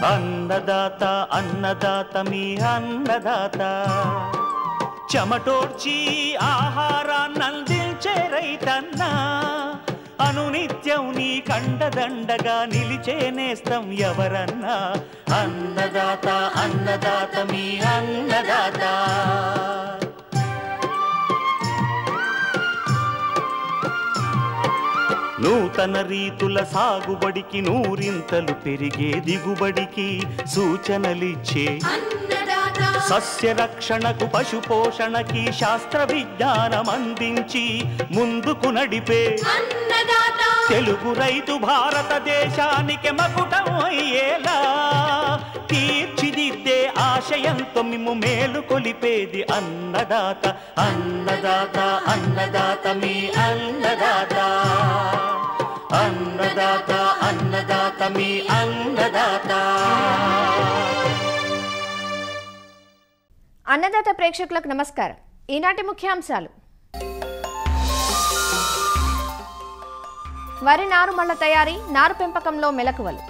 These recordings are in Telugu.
అన్నదాత అన్నదాత మీ అన్నదాత చెమటోడ్చి ఆహారాన్నందించే రైతన్నా అనునిత్యం నీ కండదండగా నిలిచే నేస్తం ఎవరన్నా అన్నదాత అన్నదాత మీ అన్నదాత నూతన రీతుల సాగుబడికి నూరింతలు పెరిగే దిగుబడికి సూచనలిచ్చే సస్య రక్షణకు పశు పోషణకి శాస్త్ర విజ్ఞానం అందించి ముందుకు నడిపే తెలుగు రైతు భారతదేశానికి మకుటం అయ్యేలా తీర్చిదిద్దే ఆశయంతో మిమ్ము మేలు కొలిపేది అన్నదాత అన్నదాత అన్నదాత మీ అన్నదాత అన్నదాత అన్నదాత మీ అన్నదాత. అన్నదాత ప్రేక్షకులకు నమస్కారం. ఈనాటి ముఖ్యాంశాలు: వరి నారుమళ్ల తయారీ, నారు పెంపకంలో మెలకువలు.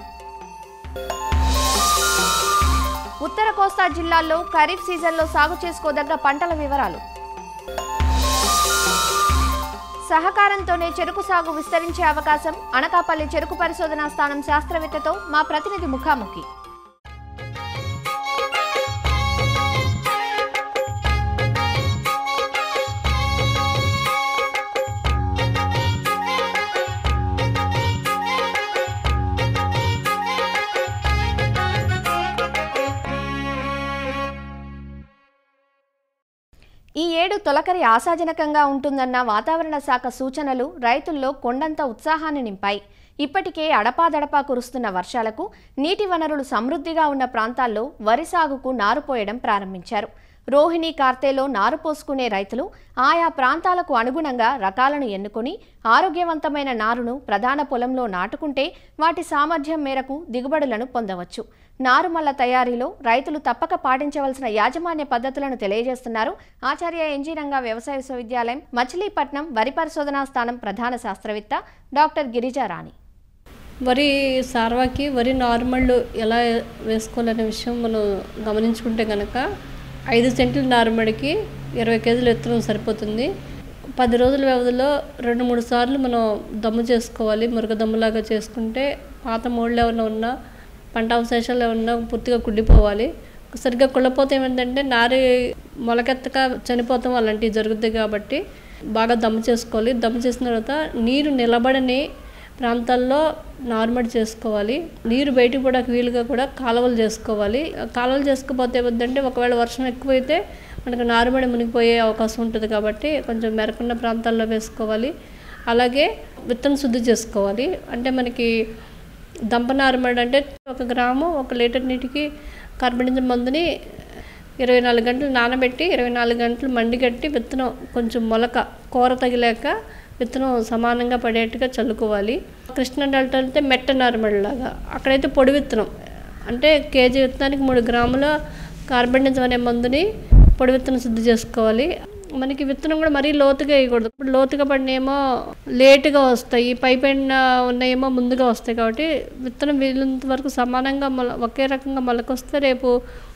ఉత్తర కోస్తా జిల్లాల్లో ఖరీఫ్ సీజన్లో సాగు చేసుకోదగ్గ పంటల వివరాలు. సహకారంతోనే చెరుకు సాగు విస్తరించే అవకాశం, అనకాపల్లి చెరుకు పరిశోధనా స్థానం శాస్త్రవేత్తతో మా ప్రతినిధి ముఖాముఖి. ఈ ఏడు తొలకరి ఆశాజనకంగా ఉంటుందన్న వాతావరణ శాఖ సూచనలు రైతుల్లో కొండంత ఉత్సాహాన్ని నింపాయి. ఇప్పటికే అడపాదడపా కురుస్తున్న వర్షాలకు నీటి వనరులు సమృద్ధిగా ఉన్న ప్రాంతాల్లో వరి సాగుకు నారు పోయడం ప్రారంభించారు. రోహిణి కార్తెలో నారు పోసుకునే రైతులు ఆయా ప్రాంతాలకు అనుగుణంగా రకాలను ఎన్నుకొని ఆరోగ్యవంతమైన నారును ప్రధాన పొలంలో నాటుకుంటే వాటి సామర్థ్యం మేరకు దిగుబడులను పొందవచ్చు. నారుమళ్ల తయారీలో రైతులు తప్పక పాటించవలసిన యాజమాన్య పద్ధతులను తెలియజేస్తున్నారు ఆచార్య ఎన్జీ రంగా వ్యవసాయ విశ్వవిద్యాలయం మచిలీపట్నం వరి పరిశోధనా స్థానం ప్రధాన శాస్త్రవేత్త డాక్టర్ గిరిజారాణి. వరి సార్వాకి వరి నారుమళ్ళు ఎలా వేసుకోవాలనే విషయం మనం గమనించుకుంటే కనుక 5 సెంట్ల నారుమడికి 20 కేజీల విత్తనం సరిపోతుంది. 10 రోజుల వ్యవధిలో 2-3 సార్లు మనం దమ్ము చేసుకోవాలి. మురగదమ్ములాగా చేసుకుంటే పాత మోళ్ళు ఏమైనా ఉన్నా, పంట అవశేషాలు ఏమన్నా పూర్తిగా కుళ్ళిపోవాలి. సరిగ్గా కుళ్ళపోతే ఏమైందంటే నారి మొలకెత్తక చనిపోతాం అలాంటివి జరుగుతాయి. కాబట్టి బాగా దమ్ము చేసుకోవాలి. దమ్ము చేసిన తర్వాత నీరు నిలబడని ప్రాంతాల్లో నార్మల్ చేసుకోవాలి. నీరు బయటకు పోవడానికి వీలుగా కూడా కాలువలు చేసుకోవాలి. కాలువలు చేసుకోకపోతే ఏమవుతుందంటే ఒకవేళ వర్షం ఎక్కువైతే మనకు నారుమడి మునిగిపోయే అవకాశం ఉంటుంది. కాబట్టి కొంచెం మెరకున్న ప్రాంతాల్లో వేసుకోవాలి. అలాగే విత్తన శుద్ధి చేసుకోవాలి. అంటే మనకి దంప నారుమడి అంటే 1 గ్రాము 1 లీటర్ నీటికి కార్బనిజం మందుని 24 గంటలు నానబెట్టి 24 గంటలు మండిగట్టి విత్తనం కొంచెం మొలక కూర తగిలాక విత్తనం సమానంగా పడేట్టుగా చల్లుకోవాలి. కృష్ణ డెల్టా అంటే మెట్ట నారుమడిలాగా, అక్కడైతే పొడి విత్తనం అంటే కేజీ విత్తనానికి 3 గ్రాముల కార్బనిజం అనే మందుని పొడి విత్తనం శుద్ధి చేసుకోవాలి. మనకి విత్తనం కూడా మరీ లోతుగా వేయకూడదు. ఇప్పుడు లోతుగా పడినేమో లేటుగా వస్తాయి, పైపైన ఉన్నాయేమో ముందుగా వస్తాయి. కాబట్టి విత్తనం వీలంత వరకు సమానంగా ఒకే రకంగా మొలకొస్తే రేపు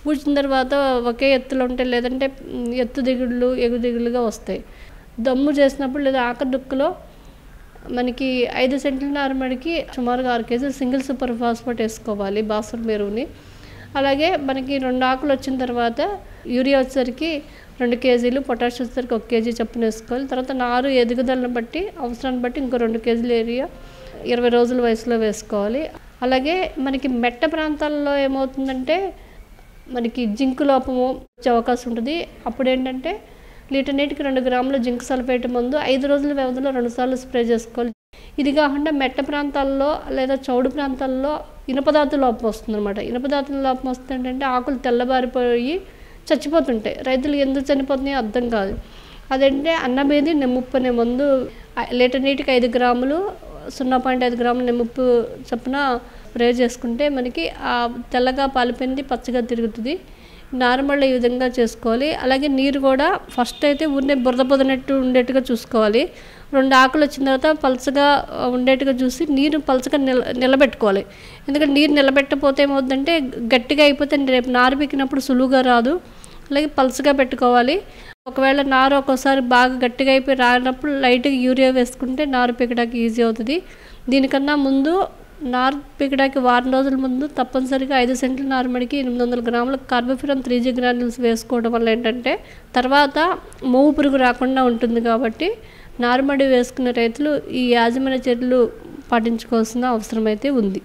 పూడ్చిన తర్వాత ఒకే ఎత్తులో ఉంటాయి. లేదంటే ఎత్తు దిగుళ్ళు ఎగు దిగులుగా వస్తాయి. దమ్ము చేసినప్పుడు లేదా ఆఖరి దుక్కులో మనకి 5 సెంట్ల నారుమడికి సుమారుగా 6 కేజీలు సింగిల్ సూపర్ ఫాస్ఫేట్ వేసుకోవాలి, భాస్వరం ఎరువుని. అలాగే మనకి 2 ఆకులు వచ్చిన తర్వాత యూరియా వచ్చేసరికి 2 కేజీలు, పొటాష్ వచ్చేసరికి 1 కేజీ చొప్పున వేసుకోవాలి. తర్వాత నారు ఎదుగుదలను బట్టి అవసరాన్ని బట్టి ఇంకో 2 కేజీలు ఏరియా 20 రోజుల వయసులో వేసుకోవాలి. అలాగే మనకి మెట్ట ప్రాంతాల్లో ఏమవుతుందంటే మనకి జింకు లోపము వచ్చే అవకాశం ఉంటుంది. అప్పుడు ఏంటంటే లీటర్ నీటికి 2 గ్రాముల జింక్ సల్ఫేట్ మందు 5 రోజుల వ్యవధిలో 2 సార్లు స్ప్రే చేసుకోవాలి. ఇది కాకుండా మెట్ట ప్రాంతాల్లో లేదా చౌడు ప్రాంతాల్లో ఇనుపదాతు లోపం వస్తుంది అనమాట. ఇనుపదాతుల లోపం వస్తుంది ఏంటంటే ఆకులు తెల్లబారిపోయి చచ్చిపోతుంటాయి. రైతులు ఎందుకు చనిపోతున్నాయో అర్థం కాదు. అదంటే అన్నమేది నెమ్ముప్పు అనే మందు లీటర్ నీటికి 5 గ్రాములు 0.5 గ్రాముల నెమ్ముప్పు చొప్పున స్ప్రే చేసుకుంటే మనకి ఆ తెల్లగా పాలిపోయింది పచ్చగా తిరుగుతుంది. నార్మల్ ఈ విధంగా చేసుకోవాలి. అలాగే నీరు కూడా ఫస్ట్ అయితే ఊరినే బురద పొదనట్టు ఉండేట్టుగా చూసుకోవాలి. 2 ఆకులు వచ్చిన తర్వాత పలుచగా ఉండేట్టుగా చూసి నీరు పలుచగా నిలబెట్టుకోవాలి. ఎందుకంటే నీరు నిలబెట్టకపోతే ఏమవుతుందంటే గట్టిగా అయిపోతే రేపు నారు పీకినప్పుడు సులువుగా రాదు. అలాగే పలుచగా పెట్టుకోవాలి. ఒకవేళ నారు ఒక్కోసారి బాగా గట్టిగా అయిపోయి రానప్పుడు లైట్గా యూరియా వేసుకుంటే నారు పీకడానికి ఈజీ అవుతుంది. దీనికన్నా ముందు నారు పీకడానికి వారం రోజుల ముందు తప్పనిసరిగా 5 సెంట్ల నారుమడికి 800 గ్రాముల కార్బోఫిరాన్ 3G గ్రాన్యూల్స్ వేసుకోవడం వల్ల ఏంటంటే తర్వాత మొవ్వు పురుగు రాకుండా ఉంటుంది. కాబట్టి నారుమడి వేసుకునే రైతులు ఈ యాజమాన్య చర్యలు పాటించుకోవాల్సిన అవసరం అయితే ఉంది.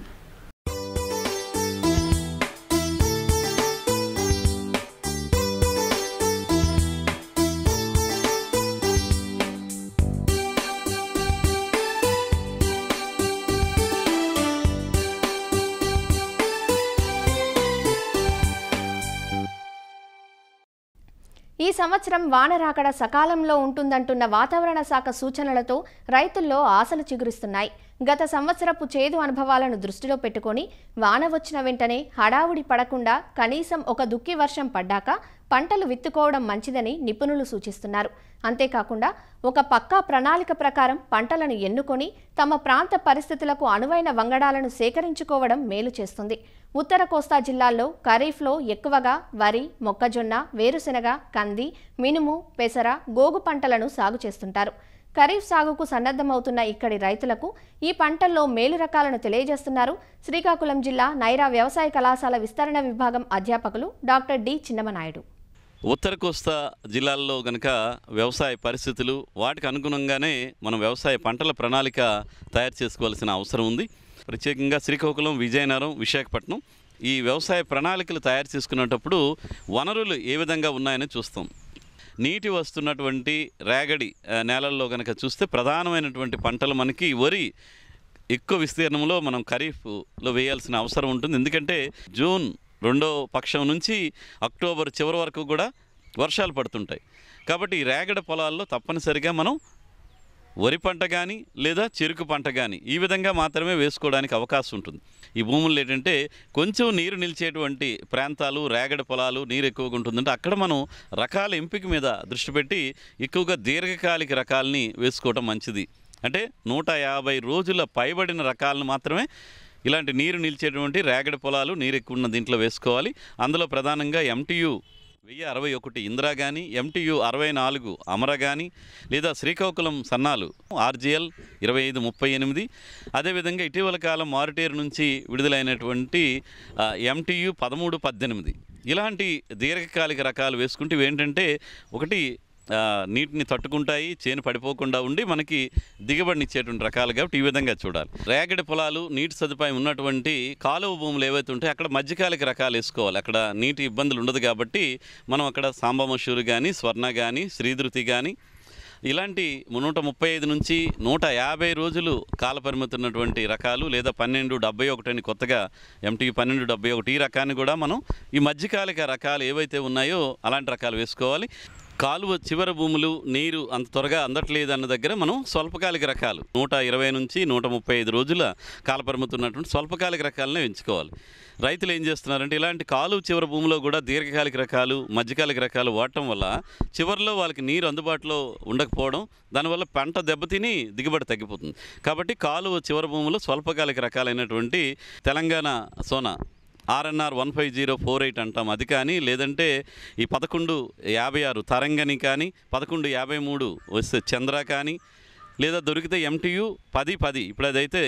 ఈ సంవత్సరం వాన రాకడ సకాలంలో ఉంటుందంటున్న వాతావరణ శాఖ సూచనలతో రైతుల్లో ఆశలు చిగురిస్తున్నాయి. గత సంవత్సరపు చేదు అనుభవాలను దృష్టిలో పెట్టుకొని వాన వచ్చిన వెంటనే హడావుడి పడకుండా కనీసం ఒక దుక్కి వర్షం పడ్డాక పంటలు విత్తుకోవడం మంచిదని నిపుణులు సూచిస్తున్నారు. అంతేకాకుండా ఒక పక్కా ప్రణాళిక ప్రకారం పంటలను ఎన్నుకొని తమ ప్రాంత పరిస్థితులకు అనువైన వంగడాలను సేకరించుకోవడం మేలు చేస్తుంది. ఉత్తర కోస్తా జిల్లాల్లో ఖరీఫ్లో ఎక్కువగా వరి, మొక్కజొన్న, వేరుశెనగ, కంది, మినుము, పెసర, గోగు పంటలను సాగు చేస్తుంటారు. ఖరీఫ్ సాగుకు సన్నద్ధమవుతున్న ఇక్కడి రైతులకు ఈ పంటల్లో మేలు రకాలను తెలియజేస్తున్నారు శ్రీకాకుళం జిల్లా నైరా వ్యవసాయ కళాశాల విస్తరణ విభాగం అధ్యాపకులు డాక్టర్ డి చిన్నమనాయుడు. ఉత్తర కోస్తా జిల్లాల్లో గనక వ్యవసాయ పరిస్థితులు వాటికి అనుగుణంగానే మనం వ్యవసాయ పంటల ప్రణాళిక తయారు చేసుకోవాల్సిన అవసరం ఉంది. ప్రత్యేకంగా శ్రీకాకుళం, విజయనగరం, విశాఖపట్నం ఈ వ్యవసాయ ప్రణాళికలు తయారు చేసుకునేటప్పుడు వనరులు ఏ విధంగా ఉన్నాయని చూస్తాం. నీటి వస్తున్నటువంటి రేగడి నేలల్లో కనుక చూస్తే ప్రధానమైనటువంటి పంటలు మనకి వరి ఎక్కువ విస్తీర్ణంలో మనం ఖరీఫ్లో వేయాల్సిన అవసరం ఉంటుంది. ఎందుకంటే జూన్ 2వ పక్షం నుంచి అక్టోబర్ చివరి వరకు కూడా వర్షాలు పడుతుంటాయి. కాబట్టి ఈ రేగడి పొలాల్లో తప్పనిసరిగా మనం వరి పంట కానీ లేదా చెరుకు పంట కానీ ఈ విధంగా మాత్రమే వేసుకోవడానికి అవకాశం ఉంటుంది. ఈ భూముల్లో ఏంటంటే కొంచెం నీరు నిలిచేటువంటి ప్రాంతాలు, రేగడి పొలాలు, నీరు ఎక్కువగా ఉంటుందంటే అక్కడ మనం రకాల ఎంపిక మీద దృష్టి పెట్టి ఎక్కువగా దీర్ఘకాలిక రకాలని వేసుకోవడం మంచిది. అంటే 150 రోజుల పైబడిన రకాలను మాత్రమే ఇలాంటి నీరు నిలిచేటువంటి రేగడి పొలాలు, నీరు ఎక్కువ ఉన్న దీంట్లో వేసుకోవాలి. అందులో ప్రధానంగా MTU 1061 ఇంద్రా కానీ, MTU 64 అమర కానీ, లేదా శ్రీకాకుళం సన్నాలు RGL 2538, అదేవిధంగా ఇటీవల కాలం మారుటేరు నుంచి విడుదలైనటువంటి MTU 1318 ఇలాంటి దీర్ఘకాలిక రకాలు వేసుకుంటే ఏంటంటే ఒకటి నీటిని తట్టుకుంటాయి, చేను పడిపోకుండా ఉండి మనకి దిగుబడినిచ్చేటువంటి రకాలు. కాబట్టి ఈ విధంగా చూడాలి. రేగడి పొలాలు, నీటి సదుపాయం ఉన్నటువంటి కాలువ భూములు ఏవైతే ఉంటాయో అక్కడ మధ్యకాలిక రకాలు వేసుకోవాలి. అక్కడ నీటి ఇబ్బందులు ఉండదు కాబట్టి మనం అక్కడ సాంబమషూరు కానీ, స్వర్ణ కానీ, శ్రీధృతి కానీ ఇలాంటి 135 నుంచి 150 రోజులు కాలపరిమితి ఉన్నటువంటి రకాలు, లేదా 1271 అని కొత్తగా MTU 1271 ఈ రకాన్ని కూడా మనం ఈ మధ్యకాలిక రకాలు ఏవైతే ఉన్నాయో అలాంటి రకాలు వేసుకోవాలి. కాలువ చివరి భూములు నీరు అంత త్వరగా అందట్లేదు అన్న దగ్గర మనం స్వల్పకాలిక రకాలు 120 నుంచి 135 రోజుల కాలపరిమితి ఉన్నటువంటి స్వల్పకాలిక రకాలనే ఎంచుకోవాలి. రైతులు ఏం చేస్తున్నారంటే ఇలాంటి కాలువ చివరి భూమిలో కూడా దీర్ఘకాలిక రకాలు, మధ్యకాలిక రకాలు వాడటం వల్ల చివరిలో వాళ్ళకి నీరు అందుబాటులో ఉండకపోవడం, దానివల్ల పంట దెబ్బతిని దిగుబడి తగ్గిపోతుంది. కాబట్టి కాలువ చివరి భూములో స్వల్పకాలిక రకాలైనటువంటి తెలంగాణ సోనా RNR 15048 అంటాం అది కానీ, లేదంటే ఈ 1156 తరంగని కానీ, 1153 వస్తే చంద్ర కానీ, లేదా దొరికితే MTU 1010 ఇప్పుడు అదైతే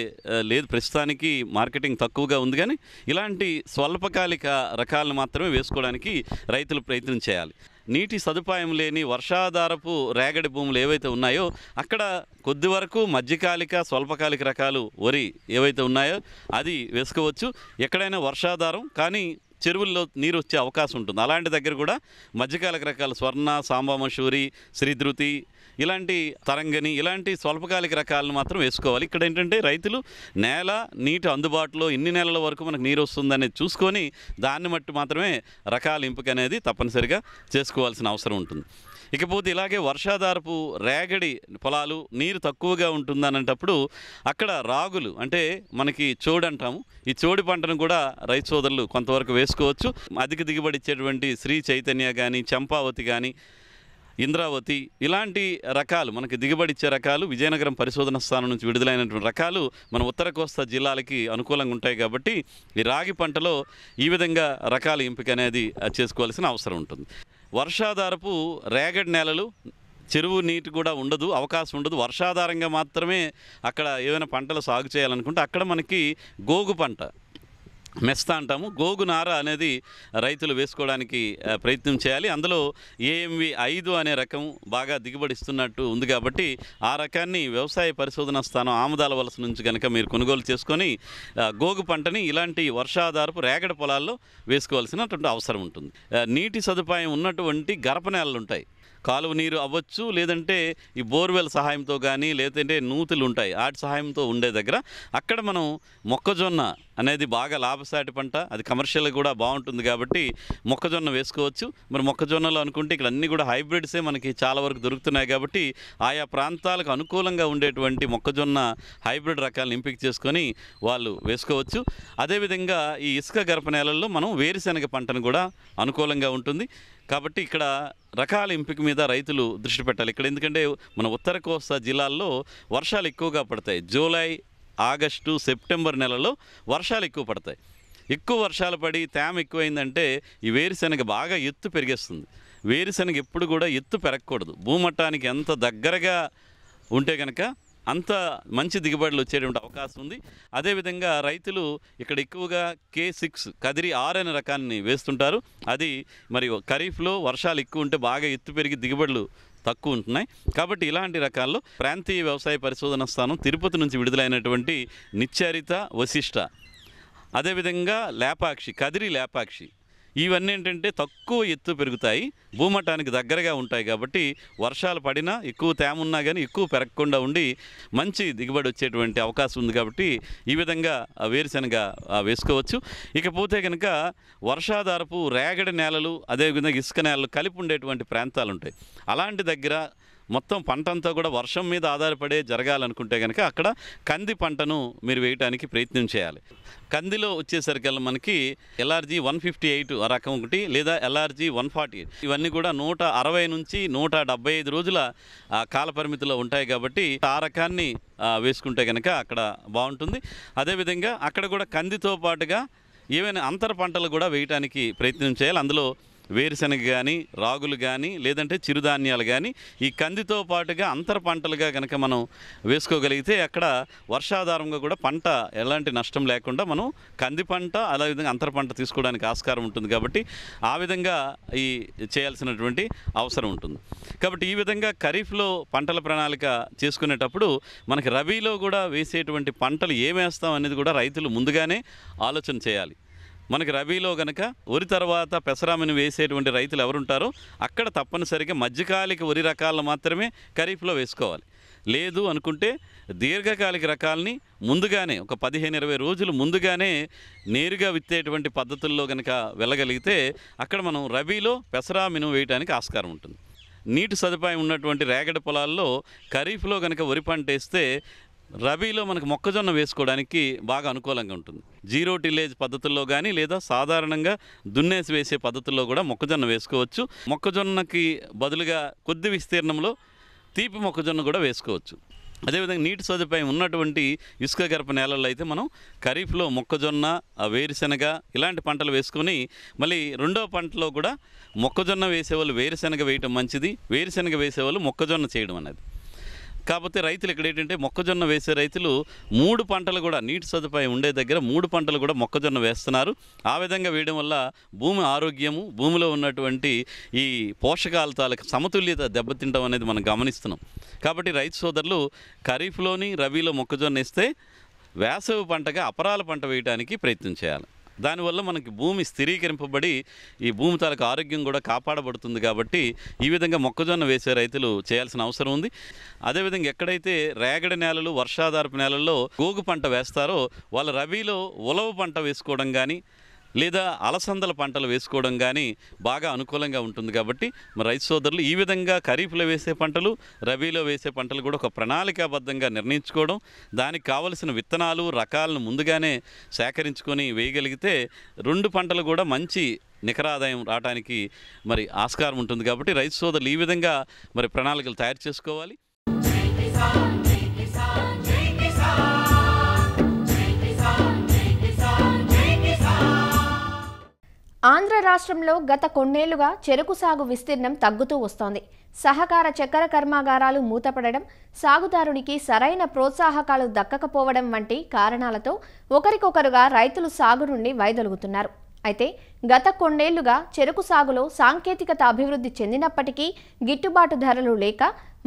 లేదు, ప్రస్తుతానికి మార్కెటింగ్ తక్కువగా ఉంది. కానీ ఇలాంటి స్వల్పకాలిక రకాలను మాత్రమే వేసుకోవడానికి రైతులు ప్రయత్నం చేయాలి. నీటి సదుపాయం లేని వర్షాధారపు రేగడి భూములు ఏవైతే ఉన్నాయో అక్కడ కొద్ది వరకు మధ్యకాలిక, స్వల్పకాలిక రకాలు వరి ఏవైతే ఉన్నాయో అది వేసుకోవచ్చు. ఎక్కడైనా వర్షాధారం కానీ చెరువుల్లో నీరు వచ్చే అవకాశం ఉంటుంది. అలాంటి దగ్గర కూడా మధ్యకాలిక రకాలు స్వర్ణ, సాంబమషూరి, శ్రీధృతి ఇలాంటి తరంగని ఇలాంటి స్వల్పకాలిక రకాలను మాత్రం వేసుకోవాలి. ఇక్కడ ఏంటంటే రైతులు నేల, నీటి అందుబాటులో ఎన్ని నెలల వరకు మనకు నీరు వస్తుందనేది చూసుకొని దాన్ని బట్టి మాత్రమే రకాల ఎంపిక అనేది తప్పనిసరిగా చేసుకోవాల్సిన అవసరం ఉంటుంది. ఇకపోతే ఇలాగే వర్షాధారపు రేగడి పొలాలు నీరు తక్కువగా ఉంటుందనేటప్పుడు అక్కడ రాగులు అంటే మనకి చోడు అంటాము, ఈ చోడి పంటను కూడా రైతు సోదరులు కొంతవరకు వేసుకోవచ్చు. అధిక దిగుబడి ఇచ్చేటువంటి శ్రీ చైతన్య కానీ, చంపావతి కానీ ఇంద్రావతి ఇలాంటి రకాలు మనకి దిగుబడి ఇచ్చే రకాలు విజయనగరం పరిశోధన స్థానం నుంచి విడుదలైనటువంటి రకాలు మన ఉత్తర కోస్తా జిల్లాలకి అనుకూలంగా ఉంటాయి. కాబట్టి ఈ రాగి పంటలో ఈ విధంగా రకాల ఎంపిక అనేది చేసుకోవాల్సిన అవసరం ఉంటుంది. వర్షాధారపు రేగడి నేలలు, చెరువు నీటి కూడా ఉండదు, అవకాశం ఉండదు, వర్షాధారంగా మాత్రమే అక్కడ ఏమైనా పంటలు సాగు చేయాలనుకుంటే అక్కడ మనకి గోగు పంట, మెస్తా అంటాము, గోగు నార అనేది రైతులు వేసుకోవడానికి ప్రయత్నం చేయాలి. అందులో AMV 5 అనే రకం బాగా దిగుబడిస్తున్నట్టు ఉంది కాబట్టి ఆ రకాన్ని వ్యవసాయ పరిశోధన స్థానం ఆమదాల వలస నుంచి కనుక మీరు కొనుగోలు చేసుకొని గోగు పంటని ఇలాంటి వర్షాధారపు రేగడి పొలాల్లో వేసుకోవాల్సినటువంటి అవసరం ఉంటుంది. నీటి సదుపాయం ఉన్నటువంటి గరప నేలలు ఉంటాయి, కాలువ నీరు అవ్వచ్చు, లేదంటే ఈ బోర్వెల్ సహాయంతో కానీ లేదంటే నూతులు ఉంటాయి వాటి సహాయంతో ఉండే దగ్గర అక్కడ మనం మొక్కజొన్న అనేది బాగా లాభసాటి పంట, అది కమర్షియల్గా కూడా బాగుంటుంది కాబట్టి మొక్కజొన్న వేసుకోవచ్చు. మరి మొక్కజొన్నలు అనుకుంటే ఇక్కడ అన్నీ కూడా హైబ్రిడ్సే మనకి చాలా వరకు దొరుకుతున్నాయి కాబట్టి ఆయా ప్రాంతాలకు అనుకూలంగా ఉండేటువంటి మొక్కజొన్న హైబ్రిడ్ రకాలను ఎంపిక చేసుకొని వాళ్ళు వేసుకోవచ్చు. అదేవిధంగా ఈ ఇసుక గరప నేలల్లో మనం వేరుశెనగ పంటను కూడా అనుకూలంగా ఉంటుంది. కాబట్టి ఇక్కడ రకాల ఎంపిక మీద రైతులు దృష్టి పెట్టాలి. ఇక్కడ ఎందుకంటే మన ఉత్తర కోస్తా జిల్లాల్లో వర్షాలు ఎక్కువగా పడతాయి. జూలై, ఆగస్టు, సెప్టెంబర్ నెలలో వర్షాలు ఎక్కువ పడతాయి. ఎక్కువ వర్షాలు పడి తేమ ఎక్కువైందంటే ఈ వేరుశెనగ బాగా ఎత్తు పెరిగేస్తుంది. వేరుశెనగ ఎప్పుడు కూడా ఎత్తు పెరగకూడదు. భూమట్టానికి ఎంత దగ్గరగా ఉంటే కనుక అంత మంచి దిగుబడులు వచ్చేటువంటి అవకాశం ఉంది. అదేవిధంగా రైతులు ఇక్కడ ఎక్కువగా K6 కదిరి 6 అనే రకాన్ని వేస్తుంటారు. అది మరి ఖరీఫ్లో వర్షాలు ఎక్కువ ఉంటే బాగా ఎత్తు పెరిగి దిగుబడులు తక్కువ ఉంటున్నాయి. కాబట్టి ఇలాంటి రకాల్లో ప్రాంతీయ వ్యవసాయ పరిశోధన స్థానం తిరుపతి నుంచి విడుదలైనటువంటి నిశ్చరిత, వశిష్ట, అదేవిధంగా లేపాక్షి, కదిరి లేపాక్షి ఇవన్నీ ఏంటంటే తక్కువ ఎత్తు పెరుగుతాయి, భూమట్టానికి దగ్గరగా ఉంటాయి. కాబట్టి వర్షాలు పడినా ఎక్కువ తేమ ఉన్నా కానీ ఎక్కువ పెరగకుండా ఉండి మంచి దిగుబడి వచ్చేటువంటి అవకాశం ఉంది. కాబట్టి ఈ విధంగా వేరుశెనగ వేసుకోవచ్చు. ఇకపోతే కనుక వర్షాధారపు రేగడి నేలలు, అదేవిధంగా ఇసుక నేలలు కలిపి ఉండేటువంటి ప్రాంతాలు ఉంటాయి. అలాంటి దగ్గర మొత్తం పంట అంతా కూడా వర్షం మీద ఆధారపడే జరగాలనుకుంటే కనుక అక్కడ కంది పంటను మీరు వేయడానికి ప్రయత్నం చేయాలి. కందిలో వచ్చేసరికల్లా మనకి LRG 158 ఆ రకం ఒకటి, లేదా LRG 148 ఇవన్నీ కూడా 160 నుంచి 175 రోజుల కాల పరిమితిలో ఉంటాయి. కాబట్టి ఆ రకాన్ని వేసుకుంటే కనుక అక్కడ బాగుంటుంది. అదేవిధంగా అక్కడ కూడా కందితో పాటుగా ఏవైనా అంతర పంటలు కూడా వేయడానికి ప్రయత్నం చేయాలి. అందులో వేరుశెనగ కానీ, రాగులు కానీ, లేదంటే చిరుధాన్యాలు కానీ ఈ కందితో పాటుగా అంతర పంటలుగా కనుక మనం వేసుకోగలిగితే అక్కడ వర్షాధారంగా కూడా పంట ఎలాంటి నష్టం లేకుండా మనం కంది పంట అదేవిధంగా అంతర పంట తీసుకోవడానికి ఆస్కారం ఉంటుంది. కాబట్టి ఆ విధంగా ఈ చేయాల్సినటువంటి అవసరం ఉంటుంది. కాబట్టి ఈ విధంగా ఖరీఫ్లో పంటల ప్రణాళిక చేసుకునేటప్పుడు మనకి రబీలో కూడా వేసేటువంటి పంటలు ఏమేస్తాం అనేది కూడా రైతులు ముందుగానే ఆలోచన చేయాలి. మనకి రబీలో కనుక వరి తర్వాత పెసరామిని వేసేటువంటి రైతులు ఎవరుంటారో అక్కడ తప్పనిసరిగా మధ్యకాలిక వరి రకాలను మాత్రమే ఖరీఫ్లో వేసుకోవాలి. లేదు అనుకుంటే దీర్ఘకాలిక రకాలని ముందుగానే ఒక 15-20 రోజులు ముందుగానే నేరుగా విత్తేటువంటి పద్ధతుల్లో కనుక వెళ్ళగలిగితే అక్కడ మనం రబీలో పెసరామిను వేయడానికి ఆస్కారం ఉంటుంది. నీటి సదుపాయం ఉన్నటువంటి రేగడి పొలాల్లో ఖరీఫ్లో కనుక వరి పంట వేస్తే రబీలో మనకు మొక్కజొన్న వేసుకోవడానికి బాగా అనుకూలంగా ఉంటుంది. జీరో టిల్లేజ్ పద్ధతుల్లో కానీ లేదా సాధారణంగా దున్నేసి వేసే పద్ధతుల్లో కూడా మొక్కజొన్న వేసుకోవచ్చు. మొక్కజొన్నకి బదులుగా కొద్ది విస్తీర్ణంలో తీపి మొక్కజొన్న కూడా వేసుకోవచ్చు. అదేవిధంగా నీటి సదుపాయం ఉన్నటువంటి ఇసుక గరప నేలల్లో అయితే మనం ఖరీఫ్లో మొక్కజొన్న, వేరుశెనగ ఇలాంటి పంటలు వేసుకొని మళ్ళీ రెండో పంటలో కూడా మొక్కజొన్న వేసేవాళ్ళు వేరుశెనగ వేయటం మంచిది, వేరుశెనగ వేసేవాళ్ళు మొక్కజొన్న చేయడం అనేది. కాకపోతే రైతులు ఇక్కడ ఏంటంటే మొక్కజొన్న వేసే రైతులు 3 పంటలు కూడా నీటి సదుపాయం ఉండే దగ్గర 3 పంటలు కూడా మొక్కజొన్న వేస్తున్నారు. ఆ విధంగా వేయడం వల్ల భూమి ఆరోగ్యము, భూమిలో ఉన్నటువంటి ఈ పోషకాల తాలూకు సమతుల్యత దెబ్బతింటం అనేది మనం గమనిస్తున్నాం. కాబట్టి రైతు సోదరులు ఖరీఫ్లోని రబీలో మొక్కజొన్న వేస్తే వేసవి పంటగా అపరాల పంట వేయడానికి ప్రయత్నం చేయాలి. దానివల్ల మనకి భూమి స్థిరీకరింపబడి ఈ భూమి తాలూకు ఆరోగ్యం కూడా కాపాడబడుతుంది. కాబట్టి ఈ విధంగా మొక్కజొన్న వేసే రైతులు చేయాల్సిన అవసరం ఉంది. అదేవిధంగా ఎక్కడైతే రేగడి నేలలు, వర్షాధారపు నేలల్లో గోగు పంట వేస్తారో వాళ్ళ రబీలో ఉలవ పంట వేసుకోవడం కానీ లేదా అలసందల పంటలు వేసుకోవడం కానీ బాగా అనుకూలంగా ఉంటుంది. కాబట్టి మరి రైతు సోదరులు ఈ విధంగా ఖరీఫ్లో వేసే పంటలు, రబీలో వేసే పంటలు కూడా ఒక ప్రణాళికాబద్ధంగా నిర్ణయించుకోవడం, దానికి కావలసిన విత్తనాలు, రకాలను ముందుగానే సేకరించుకొని వేయగలిగితే 2 పంటలు కూడా మంచి నికర ఆదాయం రావడానికి మరి ఆస్కారం ఉంటుంది. కాబట్టి రైతు సోదరులు ఈ విధంగా మరి ప్రణాళికలు తయారు చేసుకోవాలి. ఆంధ్ర రాష్ట్రంలో గత కొన్నేళ్లుగా చెరకు సాగు విస్తీర్ణం తగ్గుతూ వస్తోంది. సహకార చక్కెర కర్మాగారాలు మూతపడడం, సాగుదారునికి సరైన ప్రోత్సాహకాలు దక్కకపోవడం వంటి కారణాలతో ఒకరికొకరుగా రైతులు సాగు నుండి వైదొలుగుతున్నారు. అయితే గత కొన్నేళ్లుగా చెరకు సాగులో సాంకేతికత అభివృద్ధి చెందినప్పటికీ గిట్టుబాటు ధరలు లేక,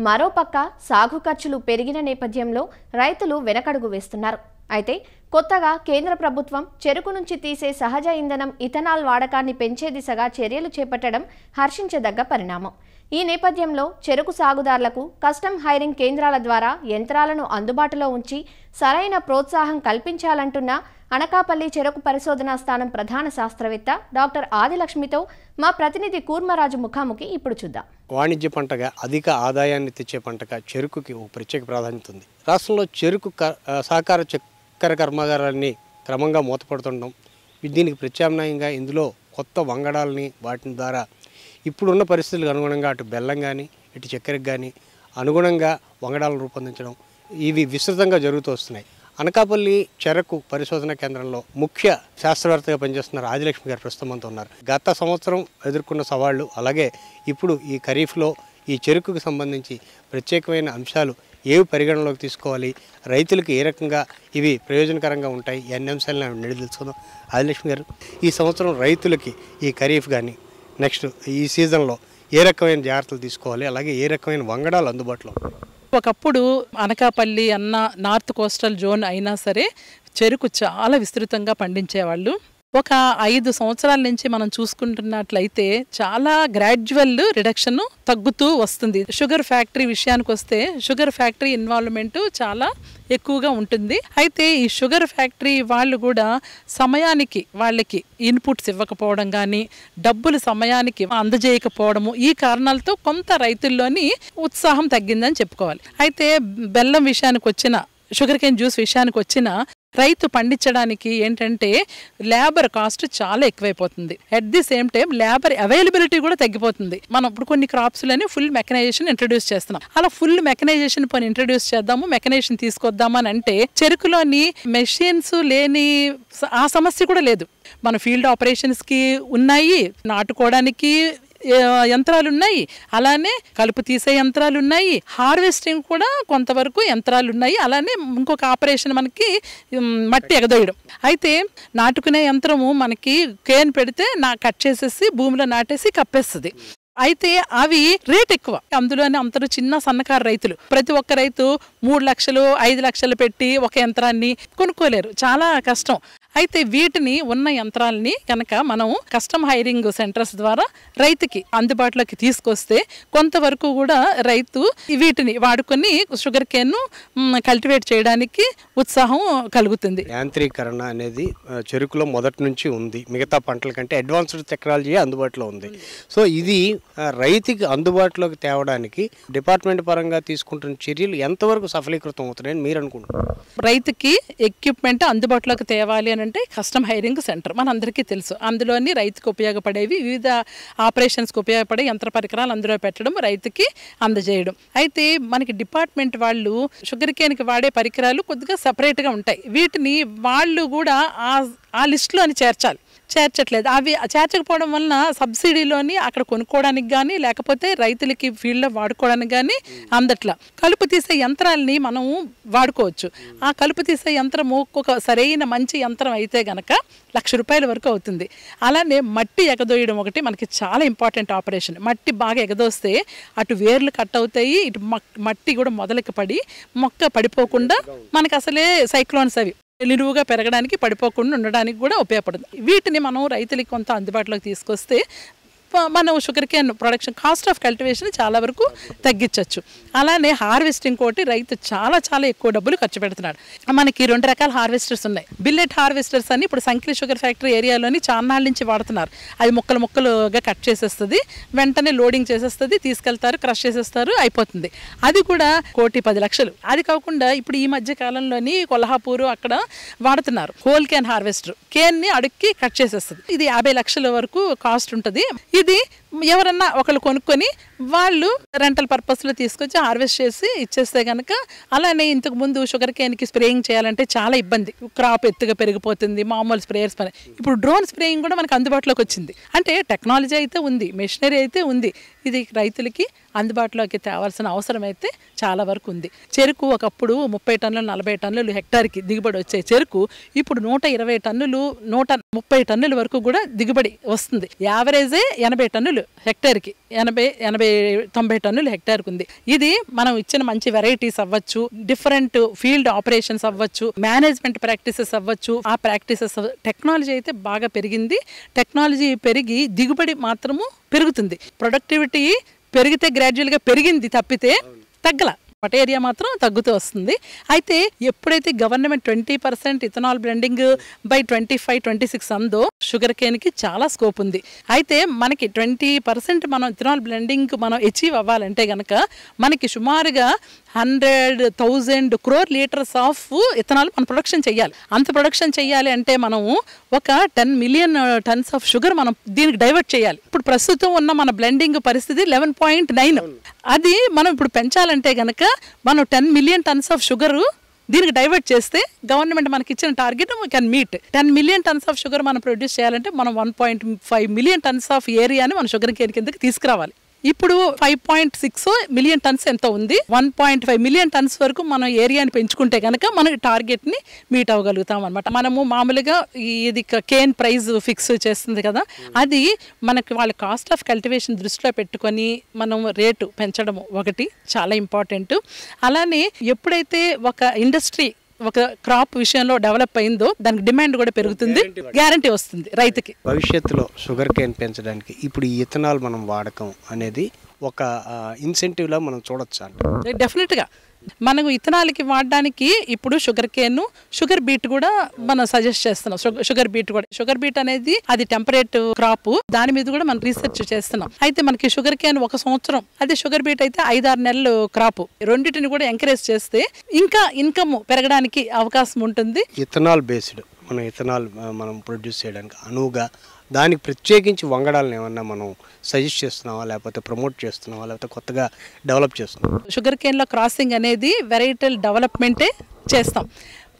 మరోపక్క సాగు ఖర్చులు పెరిగిన నేపథ్యంలో రైతులు వెనకడుగు వేస్తున్నారు. అయితే కొత్తగా కేంద్ర ప్రభుత్వం చెరకు నుంచి తీసే సహజ ఇంధనం ఇథనాల్ వాడకాన్ని పెంచే దిశగా చర్యలు చేపట్టడం హర్షించదగ్గ పరిణామం. ఈ నేపథ్యంలో చెరకు సాగుదారులకు కస్టమ్ హైరింగ్ కేంద్రాల ద్వారా యంత్రాలను అందుబాటులో ఉంచి సరైన ప్రోత్సాహం కల్పించాలంటున్న అనకాపల్లి చెరకు పరిశోధనా స్థానం ప్రధాన శాస్త్రవేత్త డాక్టర్ ఆదిలక్ష్మితో మా ప్రతినిధి కూర్మరాజు ముఖాముఖి ఇప్పుడు చూద్దాం. వాణిజ్య పంటగా అధిక ఆదాయాన్ని తెచ్చే పంటగా చెరుకుకి ఒక ప్రత్యేక ప్రాధాన్యత ఉంది. రాష్ట్రంలో చెరుకు సహకార చక్కెర కర్మాగారాన్ని క్రమంగా మూతపడుతుండడం, దీనికి ప్రత్యామ్నాయంగా ఇందులో కొత్త వంగడాలని వాటి ద్వారా ఇప్పుడున్న పరిస్థితులకు అనుగుణంగా అటు బెల్లం కానీ ఇటు చక్కెరకు కానీ అనుగుణంగా వంగడాలను రూపొందించడం ఇవి విస్తృతంగా జరుగుతూ వస్తున్నాయి. అనకాపల్లి చెరకు పరిశోధన కేంద్రంలో ముఖ్య శాస్త్రవేత్తగా పనిచేస్తున్నారు ఆదిలక్ష్మి గారు ప్రస్తుతం మనతో ఉన్నారు. గత సంవత్సరం ఎదుర్కొన్న సవాళ్లు, అలాగే ఇప్పుడు ఈ ఖరీఫ్లో ఈ చెరుకుకు సంబంధించి ప్రత్యేకమైన అంశాలు ఏవి పరిగణలోకి తీసుకోవాలి, రైతులకు ఏ రకంగా ఇవి ప్రయోజనకరంగా ఉంటాయి, అన్ని అంశాలను నిడి తెలుసుకుందాం. ఆదిలక్ష్మి గారు, ఈ సంవత్సరం రైతులకి ఈ ఖరీఫ్ కానీ నెక్స్ట్ ఈ సీజన్లో ఏ రకమైన జాగ్రత్తలు తీసుకోవాలి, అలాగే ఏ రకమైన వంగడాలు అందుబాటులో? ఒకప్పుడు అనకాపల్లి అన్న నార్త్ కోస్టల్ జోన్ అయినా సరే చెరుకు చాలా విస్తృతంగా పండించేవాళ్ళు. ఒక 5 సంవత్సరాల నుంచి మనం చూసుకుంటున్నట్లయితే చాలా గ్రాడ్యువల్ రిడక్షన్ తగ్గుతూ వస్తుంది. షుగర్ ఫ్యాక్టరీ విషయానికి వస్తే షుగర్ ఫ్యాక్టరీ ఇన్వాల్వ్మెంట్ చాలా ఎక్కువగా ఉంటుంది. అయితే ఈ షుగర్ ఫ్యాక్టరీ వాళ్ళు కూడా సమయానికి వాళ్ళకి ఇన్పుట్స్ ఇవ్వకపోవడం కానీ, డబ్బులు సమయానికి అందజేయకపోవడము, ఈ కారణాలతో కొంత రైతుల్లోని ఉత్సాహం తగ్గిందని చెప్పుకోవాలి. అయితే బెల్లం విషయానికి వచ్చిన, షుగర్ కేన్ జ్యూస్ విషయానికి వచ్చిన రైతు పండించడానికి ఏంటంటే లేబర్ కాస్ట్ చాలా ఎక్కువైపోతుంది. At the same time labour availability కూడా తగ్గిపోతుంది. మనం ఇప్పుడు కొన్ని క్రాప్స్లోనే ఫుల్ మెకనైజేషన్ ఇంట్రడ్యూస్ చేస్తున్నాం. అలా ఫుల్ మెకనైజేషన్ పని ఇంట్రడ్యూస్ చేద్దాము, మెకనైజేషన్ తీసుకొద్దామని అంటే చెరుకులోని మెషిన్స్ లేని ఆ సమస్య కూడా లేదు. మన ఫీల్డ్ ఆపరేషన్స్కి ఉన్నాయి, నాటుకోవడానికి యంత్రాలు ఉన్నాయి, అలానే కలుపు తీసే యంత్రాలు ఉన్నాయి, హార్వెస్టింగ్ కూడా కొంతవరకు యంత్రాలు ఉన్నాయి, అలానే ఇంకొక ఆపరేషన్ మనకి మట్టి ఎగదోయడం. అయితే నాటుకునే యంత్రము మనకి కేన్ పెడితే కట్ చేసేసి భూమిలో నాటేసి కప్పేస్తుంది. అయితే అవి రేట్ ఎక్కువ. అందులోనే అందరూ చిన్న సన్నకారు రైతులు, ప్రతి ఒక్క రైతు 3 లక్షలు 5 లక్షలు పెట్టి ఒక యంత్రాన్ని కొనుక్కోలేరు, చాలా కష్టం. అయితే వీటిని ఉన్న యంత్రాలని కనుక మనం కస్టమ్ హైరింగ్ సెంటర్స్ ద్వారా రైతుకి అందుబాటులోకి తీసుకొస్తే కొంతవరకు కూడా రైతు వీటిని వాడుకొని షుగర్ కేన్ కల్టివేట్ చేయడానికి ఉత్సాహం కలుగుతుంది. యాంత్రీకరణ అనేది చెరుకులో మొదటి నుంచి ఉంది, మిగతా పంటల కంటే అడ్వాన్స్డ్ టెక్నాలజీ అందుబాటులో ఉంది. సో ఇది రైతుకి అందుబాటులోకి తేవడానికి డిపార్ట్మెంట్ పరంగా తీసుకుంటున్న చర్యలు ఎంతవరకు సఫలీకృతం అవుతున్నాయని మీరు అనుకుంటున్నారు? రైతుకి ఎక్విప్మెంట్ అందుబాటులోకి తేవాలి అంటే కస్టమ్ హైరింగ్ సెంటర్ మనందరికీ తెలుసు. అందులోని రైతుకు ఉపయోగపడేవి వివిధ ఆపరేషన్స్కి ఉపయోగపడే యంత్ర పరికరాలు అందులో పెట్టడం, రైతుకి అందజేయడం. అయితే మనకి డిపార్ట్మెంట్ వాళ్ళు షుగర్ కేన్కి వాడే పరికరాలు కొద్దిగా సపరేట్గా ఉంటాయి. వీటిని వాళ్ళు కూడా ఆ లిస్టులోని చేర్చట్లేదు. అవి చేర్చకపోవడం వలన సబ్సిడీలోని అక్కడ కొనుక్కోవడానికి కానీ, లేకపోతే రైతులకి ఫీల్డ్లో వాడుకోవడానికి కానీ అందట్లా. కలుపు తీసే యంత్రాలని మనం వాడుకోవచ్చు. ఆ కలుపు తీసే యంత్రము ఒక సరైన మంచి యంత్రం అయితే గనక ₹1,00,000 వరకు అవుతుంది. అలానే మట్టి ఎగదోయడం ఒకటి మనకి చాలా ఇంపార్టెంట్ ఆపరేషన్. మట్టి బాగా ఎగదోస్తే అటు వేర్లు కట్ అవుతాయి, ఇటు మట్టి కూడా మొదలకి పడి మొక్క పడిపోకుండా మనకి అసలే సైక్లోన్స్ అవి నిలువుగా పెరగడానికి, పడిపోకుండా ఉండడానికి కూడా ఉపయోగపడుతుంది. వీటిని మనం రైతులకి కొంత అందుబాటులోకి తీసుకొస్తే మనం sugar cane production cost of cultivation చాలా వరకు తగ్గించవచ్చు. అలానే హార్వెస్టింగ్ కోటి రైతు చాలా చాలా ఎక్కువ డబ్బులు ఖర్చు పెడుతున్నాడు. మనకి 2 రకాల హార్వెస్టర్స్ ఉన్నాయి. బిల్లెట్ హార్వెస్టర్స్ అని ఇప్పుడు సంకిలి షుగర్ ఫ్యాక్టరీ ఏరియాలోని చాన్నాళ్ళ నుంచి వాడుతున్నారు. అది ముక్కలు ముక్కలుగా కట్ చేసేస్తుంది, వెంటనే లోడింగ్ చేసేస్తుంది, తీసుకెళ్తారు, క్రష్ చేసేస్తారు, అయిపోతుంది. అది కూడా 1,10,00,000. అది కాకుండా ఇప్పుడు ఈ మధ్య కాలంలోని కొల్హాపూర్ అక్కడ వాడుతున్నారు హోల్ కేన్ హార్వెస్టర్. కేన్ని అడుక్కి కట్ చేసేస్తుంది. ఇది 50 లక్షల వరకు కాస్ట్ ఉంటుంది. ఇది ఎవరన్నా ఒకళ్ళు కొనుక్కొని వాళ్ళు రెంటల్ పర్పస్లో తీసుకొచ్చి హార్వెస్ట్ చేసి ఇచ్చేస్తే కనుక, అలానే ఇంతకు ముందు షుగర్ కేన్కి స్ప్రేయింగ్ చేయాలంటే చాలా ఇబ్బంది, క్రాప్ ఎత్తుగా పెరిగిపోతుంది, మామూలు స్ప్రేయర్స్ పని. ఇప్పుడు డ్రోన్ స్ప్రేయింగ్ కూడా మనకు అందుబాటులోకి వచ్చింది. అంటే టెక్నాలజీ అయితే ఉంది, మెషినరీ అయితే ఉంది. ఇది రైతులకి అందుబాటులోకి తేవాల్సిన అవసరం అయితే చాలా వరకు ఉంది. చెరుకు ఒకప్పుడు 30 టన్నులు 40 టన్నులు హెక్టార్కి దిగుబడి వచ్చే చెరుకు ఇప్పుడు 120 టన్నులు 130 టన్నుల వరకు కూడా దిగుబడి వస్తుంది. యావరేజే 80 టన్నులు హెక్టార్కి, 80-90 టన్నులు హెక్టార్కి ఉంది. ఇది మనం ఇచ్చిన మంచి వెరైటీస్ అవ్వచ్చు, డిఫరెంట్ ఫీల్డ్ ఆపరేషన్స్ అవ్వచ్చు, మేనేజ్మెంట్ ప్రాక్టీసెస్ అవ్వచ్చు. ఆ ప్రాక్టీసెస్ టెక్నాలజీ అయితే బాగా పెరిగింది. టెక్నాలజీ పెరిగి దిగుబడి మాత్రము పెరుగుతుంది. ప్రొడక్టివిటీ పెరిగితే గ్రాడ్యువల్గా పెరిగింది తప్పితే తగ్గల. ఏరియా మాత్రం తగ్గుతూ వస్తుంది. అయితే ఎప్పుడైతే గవర్నమెంట్ 20% ఇథనాల్ బ్లెండింగ్ బై 25-26 అందో షుగర్ కేన్కి చాలా స్కోప్ ఉంది. అయితే మనకి 20% మనం ఇథనాల్ బ్లెండింగ్ మనం అచీవ్ అవ్వాలంటే కనుక మనకి సుమారుగా 100,000 crore లీటర్స్ ఆఫ్ ఇథనాల్ మనం ప్రొడక్షన్ చేయాలి. అంత ప్రొడక్షన్ చేయాలి అంటే మనము ఒక 10 మిలియన్ టన్స్ ఆఫ్ షుగర్ మనం దీనికి డైవర్ట్ చేయాలి. ఇప్పుడు ప్రస్తుతం ఉన్న మన బ్లెండింగ్ పరిస్థితి 11.9. అది మనం ఇప్పుడు పెంచాలంటే కనుక మనం 10 మిలియన్ టన్స్ ఆఫ్ షుగర్ దీనికి డైవర్ట్ చేస్తే గవర్నమెంట్ మనకి ఇచ్చిన target can meet. 10 million tons of sugar మనం ప్రొడ్యూస్ చేయాలంటే మనం 1.5 మిలియన్ టన్స్ ఆఫ్ ఏరియాని మనం షుగర్ కేన్ కిందకి తీసుకురావాలి. ఇప్పుడు 5.6 మిలియన్ టన్స్ ఎంత ఉంది. 1.5 మిలియన్ టన్స్ వరకు మనం ఏరియాని పెంచుకుంటే కనుక మన టార్గెట్ని మీట్ అవ్వగలుగుతాం అనమాట. మనము మామూలుగా ఇది కేన్ ప్రైస్ ఫిక్స్ చేస్తుంది కదా, అది మనకి వాళ్ళ కాస్ట్ ఆఫ్ కల్టివేషన్ దృష్టిలో పెట్టుకొని మనం రేటు పెంచడం ఒకటి చాలా ఇంపార్టెంట్. అలానే ఎప్పుడైతే ఒక ఇండస్ట్రీ ఒక క్రాప్ విషయంలో డెవలప్ అయిందో దానికి డిమాండ్ కూడా పెరుగుతుంది, గ్యారంటీ వస్తుంది రైతుకి. భవిష్యత్తులో షుగర్ కేన్ పెంచడానికి ఇప్పుడు ఈ ఇథనాల్ మనం వాడకం అనేది ఒక ఇన్సెంటివ్లా మనం చూడొచ్చు అంటే డెఫినెట్గా మనకు ఇథనాల్కి వాడడానికి ఇప్పుడు షుగర్ కేన్, షుగర్ బీట్ కూడా మనం సజెస్ట్ చేస్తున్నాం. షుగర్ బీట్ అనేది అది టెంపరేట్ క్రాప్, దాని మీద కూడా మనం రీసెర్చ్ చేస్తున్నాం. అయితే మనకి షుగర్ కేన్ 1 సంవత్సరం, అదే షుగర్ బీట్ అయితే 5-6 నెలలు క్రాప్. రెండింటిని కూడా ఎంకరేజ్ చేస్తే ఇంకా ఇన్కమ్ పెరగడానికి అవకాశం ఉంటుంది. ఇథనాల్ బేస్డ్ మనం ప్రొడ్యూస్ చేయడానికి అనువుగా దానికి ప్రత్యేకించి వంగడాలను ఏమన్నా మనం సజెస్ట్ చేస్తున్నావా, లేకపోతే ప్రమోట్ చేస్తున్నావా, లేకపోతే కొత్తగా డెవలప్ చేస్తున్నావా? షుగర్ కేన్లో క్రాసింగ్ అనేది వెరైటీల డెవలప్మెంటే చేస్తాం.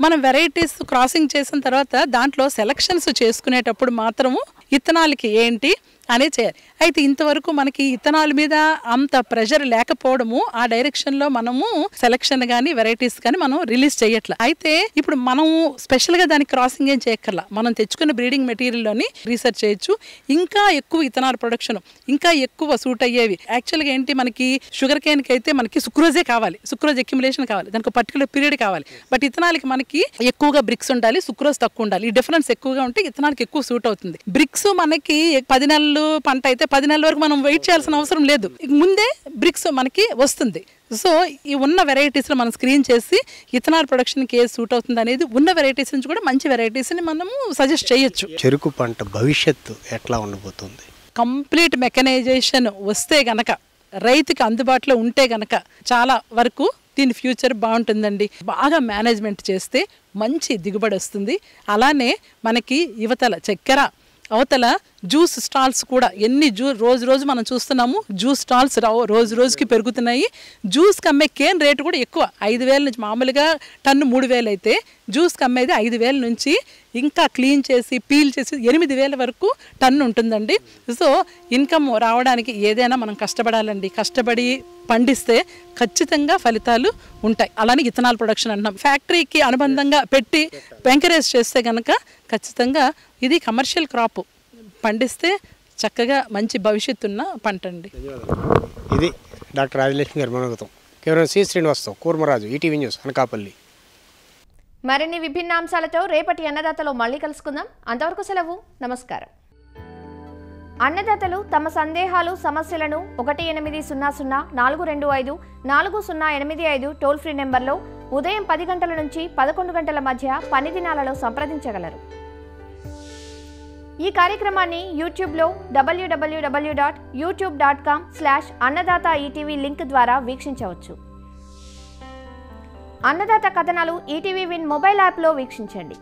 మనం వెరైటీస్ క్రాసింగ్ చేసిన తర్వాత దాంట్లో సెలక్షన్స్ చేసుకునేటప్పుడు మాత్రము ఇథనాల్కి ఏంటి అనేది చేయాలి. అయితే ఇంతవరకు మనకి ఇథనాల్ మీద అంత ప్రెషర్ లేకపోవడము, ఆ డైరెక్షన్లో మనము సెలక్షన్ కానీ వెరైటీస్ కానీ మనం రిలీజ్ చేయట్లా. అయితే ఇప్పుడు మనము స్పెషల్గా దానికి క్రాసింగ్ ఏం చేయక్కర్లా, మనం తెచ్చుకున్న బ్రీడింగ్ మెటీరియల్లోని రీసెర్చ్ చేయొచ్చు. ఇంకా ఎక్కువ ఇథనాల్ ప్రొడక్షన్, ఇంకా ఎక్కువ సూట్ అయ్యేవి. యాక్చువల్గా ఏంటి, మనకి షుగర్ కేన్కి అయితే మనకి సుక్రోజే కావాలి, సుక్రోజ్ అక్యుములేషన్ కావాలి, దానికి పర్టికులర్ పీరియడ్ కావాలి. బట్ ఇథనాల్కి మనకి ఎక్కువగా బ్రిక్స్ ఉండాలి, సుక్రోజ్ తక్కువ ఉండాలి. ఈ డిఫరెన్స్ ఎక్కువగా ఉంటే ఇథనాల్కి ఎక్కువ సూట్ అవుతుంది. బ్రిక్స్ మనకి 10 నెలలు పంట అయితే 10 నెలల వరకు మనం వెయిట్ చేయాల్సిన అవసరం లేదు, ముందే బ్రిక్స్ మనకి వస్తుంది. సో ఈ ఉన్న వెరైటీస్లో మనం స్క్రీన్ చేసి ఇథనాల్ ప్రొడక్షన్కి ఏది సూట్ అవుతుంది అనేది ఉన్న వెరైటీస్ నుంచి కూడా మంచి వెరైటీస్ని మనము సజెస్ట్ చేయొచ్చు. చెరుకు పంట భవిష్యత్తు ఎట్లా ఉండబోతుంది? కంప్లీట్ మెకనైజేషన్ వస్తే గనక, రైతుకి అందుబాటులో ఉంటే గనక చాలా వరకు దీని ఫ్యూచర్ బాగుంటుందండి. బాగా మేనేజ్మెంట్ చేస్తే మంచి దిగుబడి వస్తుంది. అలానే మనకి యువతల చక్కెర, అవతల జ్యూస్ స్టాల్స్ కూడా ఎన్ని రోజు మనం చూస్తున్నాము, జ్యూస్ స్టాల్స్ రోజుకి పెరుగుతున్నాయి. జ్యూస్కి అమ్మే కేన్ రేటు కూడా ఎక్కువ, 5,000 నుంచి, మామూలుగా టన్ను 3,000 అయితే జ్యూస్కి అమ్మేది 5,000 నుంచి ఇంకా క్లీన్ చేసి పీల్ చేసి 8,000 వరకు టన్ను ఉంటుందండి. సో ఇన్కమ్ రావడానికి ఏదైనా మనం కష్టపడాలండి. కష్టపడి పండిస్తే ఖచ్చితంగా ఫలితాలు ఉంటాయి. అలానే ఇథనాల్ ప్రొడక్షన్ అంటున్నాం, ఫ్యాక్టరీకి అనుబంధంగా పెట్టి ఎంకరేజ్ చేస్తే కనుక ఖచ్చితంగా ఇది కమర్షియల్ క్రాప్ పండిస్తే చక్కగా మంచి భవిష్యత్తు ఉన్న పంట అండి. ఇది డాక్టర్ రాజలక్ష్మి గారి మనోగతం. కేవలం C Srinivasarao, Kurmaraju, ETV news, Anakapalli. మరిన్ని విభిన్న అంశాలతో రేపటి అన్నదాతలో మళ్ళీ కలుసుకుందాం. అంతవరకు సెలవు, నమస్కారం. అన్నదాతలు తమ సందేహాలు సమస్యలను 1800 425 టోల్ ఫ్రీ నెంబర్లో ఉదయం 10 గంటల నుంచి 11 గంటల మధ్య పని దినాలలో సంప్రదించగలరు. ఈ కార్యక్రమాన్ని యూట్యూబ్లో www.youtube.com/అన్నదాత-ఈటీవీ లింక్ ద్వారా వీక్షించవచ్చు. అన్నదాత కథనాలు ఈటీవీ విన్ మొబైల్ యాప్లో వీక్షించండి.